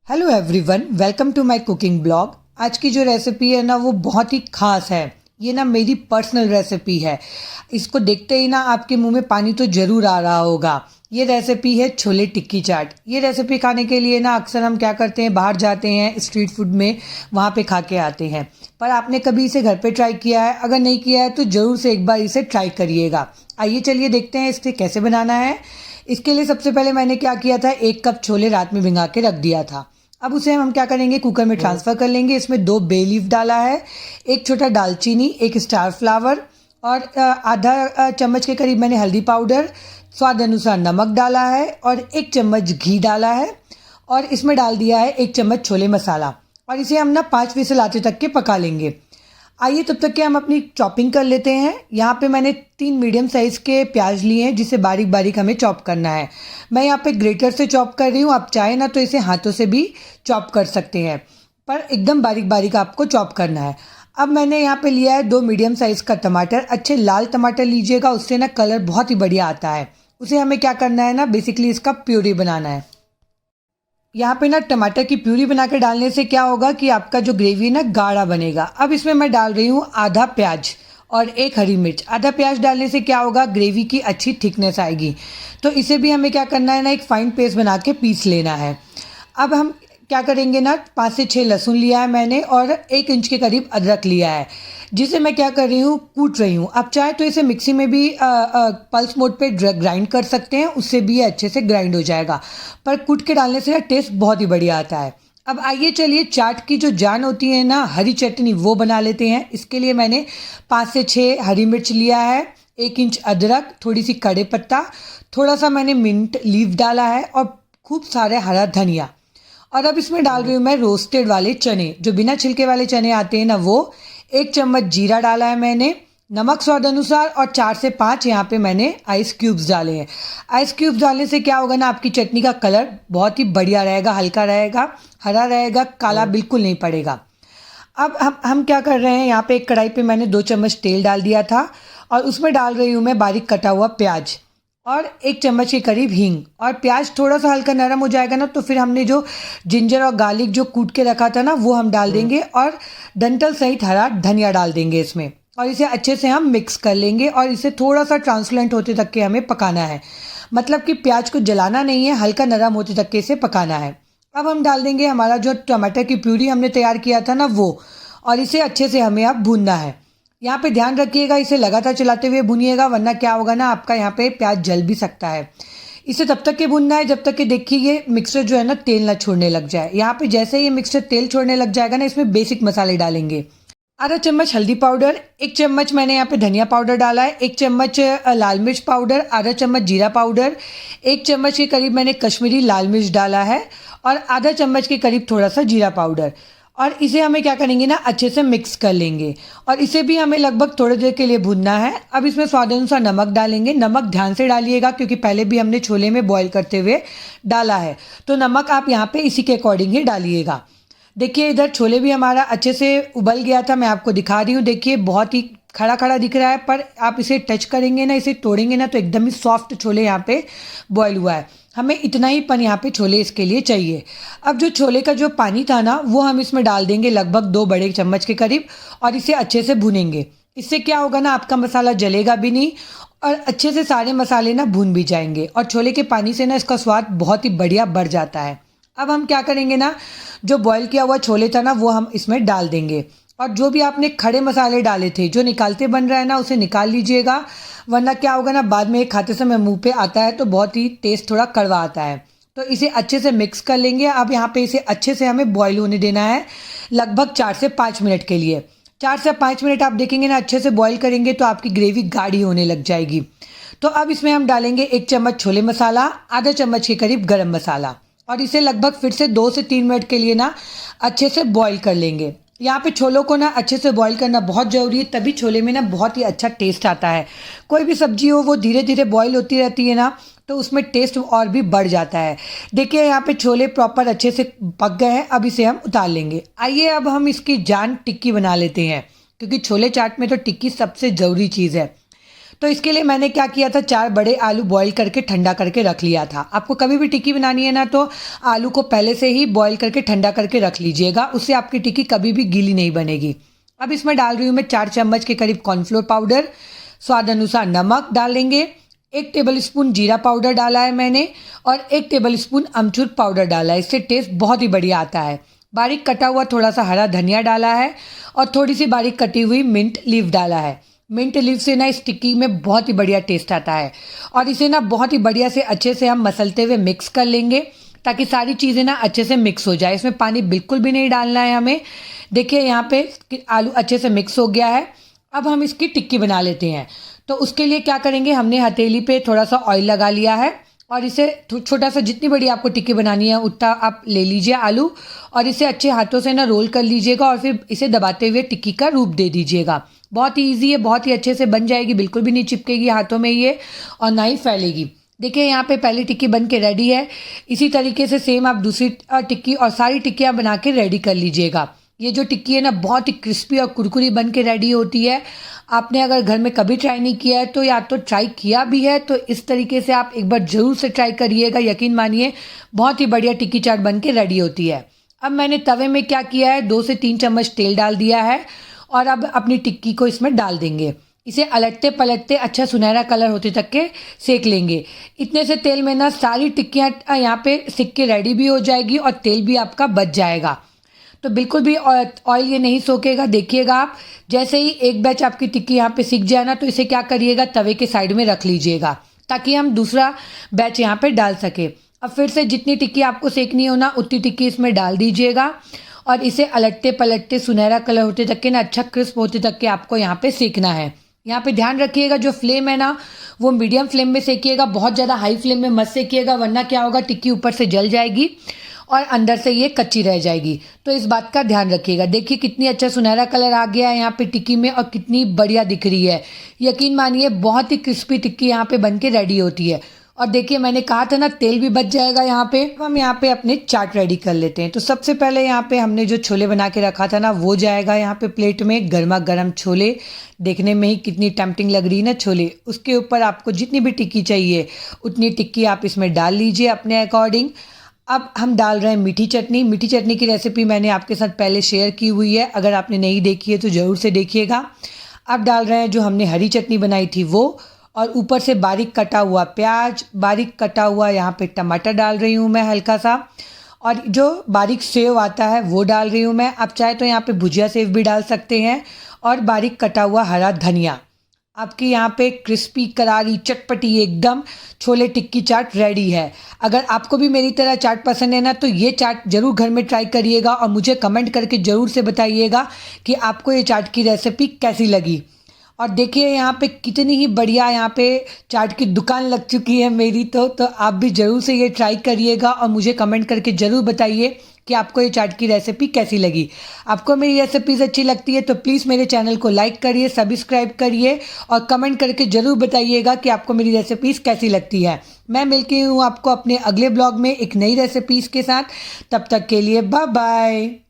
Hello everyone, welcome to my cooking blog. आज की जो रेसिपी है ना वो बहुत ही खास है। ये ना मेरी पर्सनल रेसिपी है। इसको देखते ही ना आपके मुंह में पानी तो ज़रूर आ रहा होगा। ये रेसिपी है छोले टिक्की चाट। ये रेसिपी खाने के लिए ना अक्सर हम क्या करते हैं, बाहर जाते हैं स्ट्रीट फूड में, वहाँ पे खा के आते हैं। पर आपने कभी इसे घर पे ट्राई किया है? अगर नहीं किया है तो ज़रूर से एक बार इसे ट्राई करिएगा। आइए चलिए देखते हैं इसे कैसे बनाना है। इसके लिए सबसे पहले मैंने क्या किया था, 1 कप छोले रात में भिंगा के रख दिया था। अब उसे हम क्या करेंगे, कुकर में ट्रांसफ़र कर लेंगे। इसमें 2 बे लीफ डाला है, 1 छोटा दालचीनी, 1 स्टार फ्लावर और आधा चम्मच के करीब मैंने हल्दी पाउडर, स्वाद अनुसार नमक डाला है और 1 चम्मच घी डाला है और इसमें डाल दिया है 1 चम्मच छोले मसाला। और इसे हम ना 5 विसल आते तक के पका लेंगे। आइए तब तक के हम अपनी चॉपिंग कर लेते हैं। यहाँ पे मैंने 3 मीडियम साइज़ के प्याज लिए हैं जिसे बारीक बारीक हमें चॉप करना है। मैं यहाँ पे ग्रेटर से चॉप कर रही हूँ। आप चाहे ना तो इसे हाथों से भी चॉप कर सकते हैं, पर एकदम बारीक बारीक आपको चॉप करना है। अब मैंने यहाँ पे लिया है 2 मीडियम साइज़ का टमाटर। अच्छे लाल टमाटर लीजिएगा, उससे ना कलर बहुत ही बढ़िया आता है। उसे हमें क्या करना है ना, बेसिकली इसका प्यूरी बनाना है। यहाँ पे ना टमाटर की प्यूरी बना के डालने से क्या होगा कि आपका जो ग्रेवी ना गाढ़ा बनेगा। अब इसमें मैं डाल रही हूँ आधा प्याज और 1 हरी मिर्च। आधा प्याज डालने से क्या होगा, ग्रेवी की अच्छी थिकनेस आएगी। तो इसे भी हमें क्या करना है ना, एक फाइन पेस्ट बना के पीस लेना है। अब हम क्या करेंगे ना, 5 से 6 लहसुन लिया है मैंने और 1 इंच के करीब अदरक लिया है, जिसे मैं क्या कर रही हूँ, कूट रही हूँ। आप चाहे तो इसे मिक्सी में भी पल्स मोड पे ग्राइंड कर सकते हैं, उससे भी ये अच्छे से ग्राइंड हो जाएगा। पर कूट के डालने से ना टेस्ट बहुत ही बढ़िया आता है। अब आइए चलिए चाट की जो जान होती है ना, हरी चटनी, वो बना लेते हैं। इसके लिए मैंने 5 से 6 हरी मिर्च लिया है, 1 इंच अदरक, थोड़ी सी कड़ी पत्ता, थोड़ा सा मैंने मिंट लीफ डाला है और खूब सारे हरा धनिया। और अब इसमें डाल रही हूँ मैं रोस्टेड वाले चने, जो बिना छिलके वाले चने आते हैं ना, वो। 1 चम्मच जीरा डाला है मैंने, नमक स्वाद अनुसार और 4 से 5 यहाँ पे मैंने आइस क्यूब्स डाले हैं। आइस क्यूब्स डालने से क्या होगा ना, आपकी चटनी का कलर बहुत ही बढ़िया रहेगा, हल्का रहेगा, हरा रहेगा, काला बिल्कुल नहीं पड़ेगा। अब हम क्या कर रहे हैं, यहाँ पे एक कढ़ाई पे मैंने 2 चम्मच तेल डाल दिया था और उसमें डाल रही हूँ मैं बारीक कटा हुआ प्याज और 1 चम्मच के करीब हींग। और प्याज थोड़ा सा हल्का नरम हो जाएगा ना, तो फिर हमने जो जिंजर और गार्लिक जो कूट के रखा था ना, वो हम डाल देंगे और डंठल सहित हरा धनिया डाल देंगे इसमें। और इसे अच्छे से हम मिक्स कर लेंगे और इसे थोड़ा सा ट्रांसपेरेंट होते तक के हमें पकाना है। मतलब कि प्याज को जलाना नहीं है, हल्का नरम होते तक के इसे पकाना है। अब हम डाल देंगे हमारा जो टमाटर की प्यूरी हमने तैयार किया था ना, वो। और इसे अच्छे से हमें अब भूनना है। यहाँ पे ध्यान रखिएगा, इसे लगातार चलाते हुए भूनिएगा, वरना क्या होगा ना, आपका यहाँ पे प्याज जल भी सकता है। इसे तब तक के भूनना है जब तक कि देखिए ये मिक्सचर जो है ना तेल ना छोड़ने लग जाए। यहाँ पे जैसे ये मिक्सचर तेल छोड़ने लग जाएगा ना, इसमें बेसिक मसाले डालेंगे। आधा चम्मच हल्दी पाउडर, 1 चम्मच मैंने यहाँ पे धनिया पाउडर डाला है, 1 चम्मच लाल मिर्च पाउडर, आधा चम्मच जीरा पाउडर, 1 चम्मच के करीब मैंने कश्मीरी लाल मिर्च डाला है और आधा चम्मच के करीब थोड़ा सा जीरा पाउडर। और इसे हमें क्या करेंगे ना, अच्छे से मिक्स कर लेंगे और इसे भी हमें लगभग थोड़ी देर के लिए भूनना है। अब इसमें स्वाद अनुसार नमक डालेंगे। नमक ध्यान से डालिएगा क्योंकि पहले भी हमने छोले में बॉईल करते हुए डाला है, तो नमक आप यहाँ पे इसी के अकॉर्डिंग ही डालिएगा। देखिए इधर छोले भी हमारा अच्छे से उबल गया था, मैं आपको दिखा रही हूँ। देखिए बहुत ही खड़ा खड़ा दिख रहा है, पर आप इसे टच करेंगे ना, इसे तोड़ेंगे ना, तो एकदम ही सॉफ्ट छोले यहाँ पे बॉईल हुआ है। हमें इतना ही पन यहाँ पे छोले इसके लिए चाहिए। अब जो छोले का जो पानी था ना, वो हम इसमें डाल देंगे लगभग 2 बड़े चम्मच के करीब और इसे अच्छे से भूनेंगे। इससे क्या होगा ना, आपका मसाला जलेगा भी नहीं और अच्छे से सारे मसाले ना भून भी जाएंगे और छोले के पानी से ना इसका स्वाद बहुत ही बढ़िया बढ़ जाता है। अब हम क्या करेंगे ना, जो बॉईल किया हुआ छोले था ना, वो हम इसमें डाल देंगे। और जो भी आपने खड़े मसाले डाले थे, जो निकालते बन रहा है ना, उसे निकाल लीजिएगा, वरना क्या होगा ना, बाद में खाते समय मुंह पे आता है तो बहुत ही टेस्ट थोड़ा कड़वा आता है। तो इसे अच्छे से मिक्स कर लेंगे। अब यहाँ पे इसे अच्छे से हमें बॉईल होने देना है लगभग 4 से 5 मिनट के लिए। 4 से 5 मिनट आप देखेंगे ना, अच्छे से बॉईल करेंगे तो आपकी ग्रेवी गाढ़ी होने लग जाएगी। तो अब इसमें हम डालेंगे 1 चम्मच छोले मसाला, आधा चम्मच के करीब गरम मसाला और इसे लगभग फिर से 2 से 3 मिनट के लिए ना अच्छे से बॉईल कर लेंगे। यहाँ पे छोलों को ना अच्छे से बॉईल करना बहुत ज़रूरी है, तभी छोले में ना बहुत ही अच्छा टेस्ट आता है। कोई भी सब्जी हो वो धीरे धीरे बॉईल होती रहती है ना, तो उसमें टेस्ट और भी बढ़ जाता है। देखिए यहाँ पे छोले प्रॉपर अच्छे से पक गए हैं, अब इसे हम उतार लेंगे। आइए अब हम इसकी जान टिक्की बना लेते हैं, क्योंकि छोले चाट में तो टिक्की सबसे ज़रूरी चीज़ है। तो इसके लिए मैंने क्या किया था, 4 बड़े आलू बॉईल करके ठंडा करके रख लिया था। आपको कभी भी टिक्की बनानी है ना तो आलू को पहले से ही बॉईल करके ठंडा करके रख लीजिएगा, उससे आपकी टिक्की कभी भी गीली नहीं बनेगी। अब इसमें डाल रही हूँ मैं 4 चम्मच के करीब कॉर्नफ्लोर पाउडर, स्वाद अनुसार नमक डालेंगे, 1 टेबल स्पून जीरा पाउडर डाला है मैंने और 1 टेबल स्पून अमचूर पाउडर डाला है, इससे टेस्ट बहुत ही बढ़िया आता है। बारीक कटा हुआ थोड़ा सा हरा धनिया डाला है और थोड़ी सी बारीक कटी हुई मिंट लीफ डाला है। मिंट लीफ से ना इस टिक्की में बहुत ही बढ़िया टेस्ट आता है और इसे ना बहुत ही बढ़िया से अच्छे से हम मसलते हुए मिक्स कर लेंगे ताकि सारी चीज़ें ना अच्छे से मिक्स हो जाए। इसमें पानी बिल्कुल भी नहीं डालना है हमें। देखिए यहाँ पे आलू अच्छे से मिक्स हो गया है। अब हम इसकी टिक्की बना लेते हैं। तो उसके लिए क्या करेंगे, हमने हथेली पे थोड़ा सा ऑयल लगा लिया है और इसे छोटा सा, जितनी बड़ी आपको टिक्की बनानी है उतना आप ले लीजिए आलू और इसे अच्छे हाथों से ना रोल कर लीजिएगा और फिर इसे दबाते हुए टिक्की का रूप दे दीजिएगा। बहुत ही ईजी है, बहुत ही अच्छे से बन जाएगी, बिल्कुल भी नहीं चिपकेगी हाथों में ये और ना ही फैलेगी। देखिए यहाँ पे पहली टिक्की बन के रेडी है। इसी तरीके से सेम आप दूसरी टिक्की और सारी टिक्कियाँ बना के रेडी कर लीजिएगा। ये जो टिक्की है ना बहुत ही क्रिस्पी और कुरकुरी बन के रेडी होती है। आपने अगर घर में कभी ट्राई नहीं किया है तो या तो ट्राई किया भी है तो इस तरीके से आप एक बार ज़रूर से ट्राई करिएगा। यकीन मानिए बहुत ही बढ़िया टिक्की चाट बन के रेडी होती है। अब मैंने तवे में क्या किया है, 2 से 3 चम्मच तेल डाल दिया है और अब अपनी टिक्की को इसमें डाल देंगे। इसे अलटते पलटते अच्छा सुनहरा कलर होते तक के सेक लेंगे। इतने से तेल में ना सारी टिक्कियाँ यहाँ पे सिक के रेडी भी हो जाएगी और तेल भी आपका बच जाएगा। तो बिल्कुल भी ऑयल ये नहीं सोखेगा। देखिएगा आप, जैसे ही एक बैच आपकी टिक्की यहाँ पे सिक जाए ना तो इसे क्या करिएगा, तवे के साइड में रख लीजिएगा ताकि हम दूसरा बैच यहाँ पे डाल सके। अब फिर से जितनी टिक्की आपको सेकनी हो ना उतनी टिक्की इसमें डाल दीजिएगा और इसे अलटते पलटते सुनहरा कलर होते तक के ना, अच्छा क्रिस्प होते तक के आपको यहाँ पे सेकना है। यहाँ पे ध्यान रखिएगा जो फ्लेम है ना वो मीडियम फ्लेम में सेकिएगा, बहुत ज़्यादा हाई फ्लेम में मत सेकिएगा वरना क्या होगा, टिक्की ऊपर से जल जाएगी और अंदर से ये कच्ची रह जाएगी। तो इस बात का ध्यान रखिएगा। देखिए कितनी अच्छा सुनहरा कलर आ गया है यहाँ पे टिक्की में और कितनी बढ़िया दिख रही है। यकीन मानिए बहुत ही क्रिस्पी टिक्की यहाँ पे बन के रेडी होती है। और देखिए मैंने कहा था ना तेल भी बच जाएगा यहाँ पे। अब हम यहाँ पे अपने चाट रेडी कर लेते हैं। तो सबसे पहले यहाँ पे हमने जो छोले बना के रखा था ना वो जाएगा यहाँ पे प्लेट में। गर्मा गर्म छोले, देखने में ही कितनी टेम्पटिंग लग रही है ना छोले। उसके ऊपर आपको जितनी भी टिक्की चाहिए उतनी टिक्की आप इसमें डाल लीजिए अपने अकॉर्डिंग। अब हम डाल रहे हैं मीठी चटनी। मीठी चटनी की रेसिपी मैंने आपके साथ पहले शेयर की हुई है, अगर आपने नहीं देखी है तो ज़रूर से देखिएगा। अब डाल रहे हैं जो हमने हरी चटनी बनाई थी वो, और ऊपर से बारीक कटा हुआ प्याज, बारीक कटा हुआ यहाँ पे टमाटर डाल रही हूँ मैं हल्का सा, और जो बारीक सेव आता है वो डाल रही हूँ मैं। आप चाहे तो यहाँ पे भुजिया सेव भी डाल सकते हैं, और बारीक कटा हुआ हरा धनिया। आपकी यहाँ पे क्रिस्पी करारी चटपटी एकदम छोले टिक्की चाट रेडी है। अगर आपको भी मेरी तरह चाट पसंद है ना तो ये चाट ज़रूर घर में ट्राई करिएगा और मुझे कमेंट करके ज़रूर से बताइएगा कि आपको ये चाट की रेसिपी कैसी लगी। और देखिए यहाँ पे कितनी ही बढ़िया यहाँ पे चाट की दुकान लग चुकी है मेरी। तो आप भी ज़रूर से ये ट्राई करिएगा और मुझे कमेंट करके ज़रूर बताइए कि आपको ये चाट की रेसिपी कैसी लगी। आपको मेरी रेसिपीज़ अच्छी लगती है तो प्लीज़ मेरे चैनल को लाइक करिए, सब्सक्राइब करिए और कमेंट करके ज़रूर बताइएगा कि आपको मेरी रेसिपीज़ कैसी लगती है। मैं मिलती हूँ आपको अपने अगले ब्लॉग में एक नई रेसिपीज़ के साथ। तब तक के लिए बाय बाय।